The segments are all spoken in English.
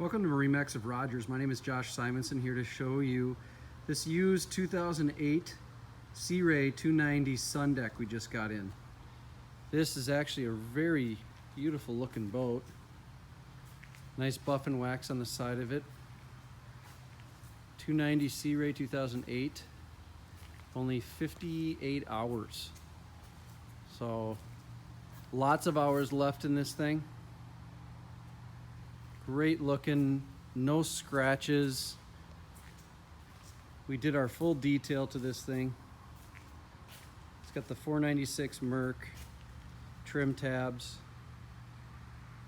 Welcome to MarineMax of Rogers. My name is Josh Simonson, here to show you this used 2008 Sea Ray 290 Sundeck we just got in. This is actually a very beautiful looking boat. Nice buff and wax on the side of it. 290 Sea Ray 2008. Only 58 hours. So lots of hours left in this thing. Great looking, no scratches. We did our full detail to this thing. It's got the 496 Merc trim tabs.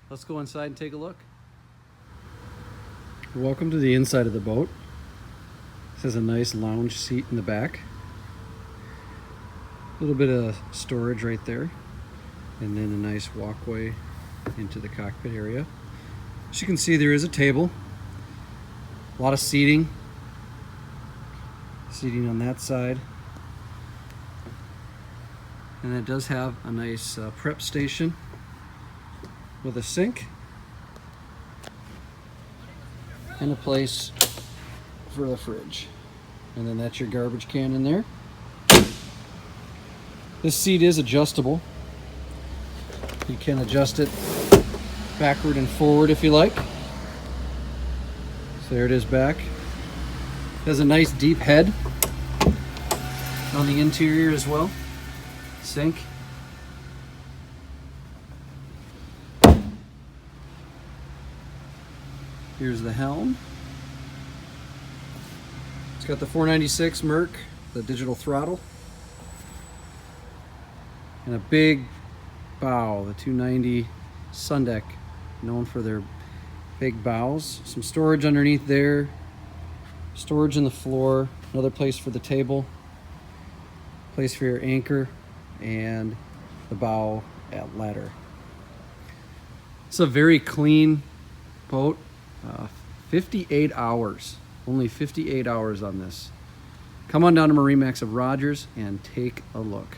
Let's go inside and take a look. Welcome to the inside of the boat. This has a nice lounge seat in the back. A little bit of storage right there. And then a nice walkway into the cockpit area. As you can see, there is a table, a lot of seating on that side, and it does have a nice prep station with a sink and a place for the fridge, and then that's your garbage can in there. This seat is adjustable. You can adjust it backward and forward if you like. So there it is back. It has a nice deep head on the interior as well. Sink. Here's the helm. It's got the 496 Merc, the digital throttle, and a big bow, the 290 Sundeck, known for their big bows. Some storage underneath there, storage in the floor, another place for the table, place for your anchor, and the bow at ladder. It's a very clean boat. 58 hours, only 58 hours on this. Come on down to MarineMax of Rogers and take a look.